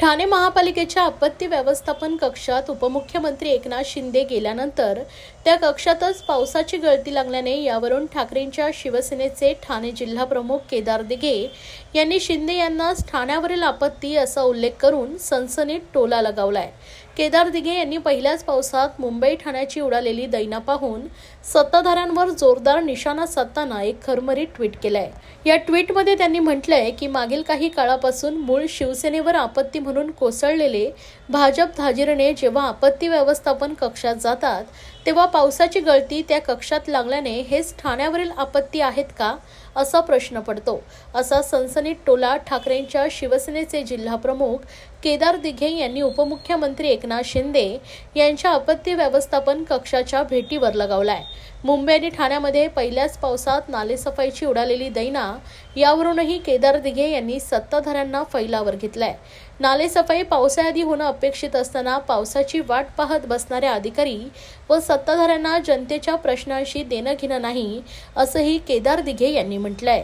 ठाणे महापालिकेच्या आपत्ती व्यवस्थापन कक्षात उपमुख्यमंत्री एकनाथ शिंदे गेल्यानंतर त्या कक्षातच पावसाची गळती लागल्याने यावरून ठाकरेंच्या शिवसेनेचे ठाणे जिल्हा प्रमुख केदार दिघे यांनी शिंदे यांनाच ठाण्यावरील आपत्ती असा उल्लेख करून सनसनीत टोला लगावलाय। केदार दिघे यांनी पहिल्याच पावसात मुंबई ठाण्याची उडालेली दैना पाहून सत्ताधाऱ्यांवर जोरदार निशाणा साधताना एक खरमरीत ट्विट केलंय। या ट्विटमध्ये त्यांनी म्हटलंय की मागील काही काळापासून मूळ शिवसेनेवर आपत्ती म्हणून कोसळलेले भाजप धाजिरणे जेव्हा आपत्ती व्यवस्थापन कक्षात जातात तेव्हा पावसाची गळती त्या कक्षात लागल्याने हेच ठाण्यावरील आपत्ती आहेत का असा प्रश्न पडतो। असा सनसनीत टोला ठाकरेंच्या शिवसेनेचे जिल्हा प्रमुख केदार दिघे यांनी उपमुख्यमंत्री एकनाथ शिंदे यांच्या आपत्ती व्यवस्थापन कक्षाच्या भेटीवर लगावलाय। मुंबई आणि ठाण्यामध्ये पहिल्याच पावसात नालेसफाईची उडालेली दैना यावरूनही केदार दिघे यांनी सत्ताधाऱ्यांना फैलावर घेतलाय। नालेसफाई पावसाआधी होणं अपेक्षित असताना पावसाची वाट पाहत बसणाऱ्या अधिकारी व सत्ताधाऱ्यांना जनतेच्या प्रश्नांशी देणं घेणं नाही असंही केदार दिघे यांनी म्हटलंय।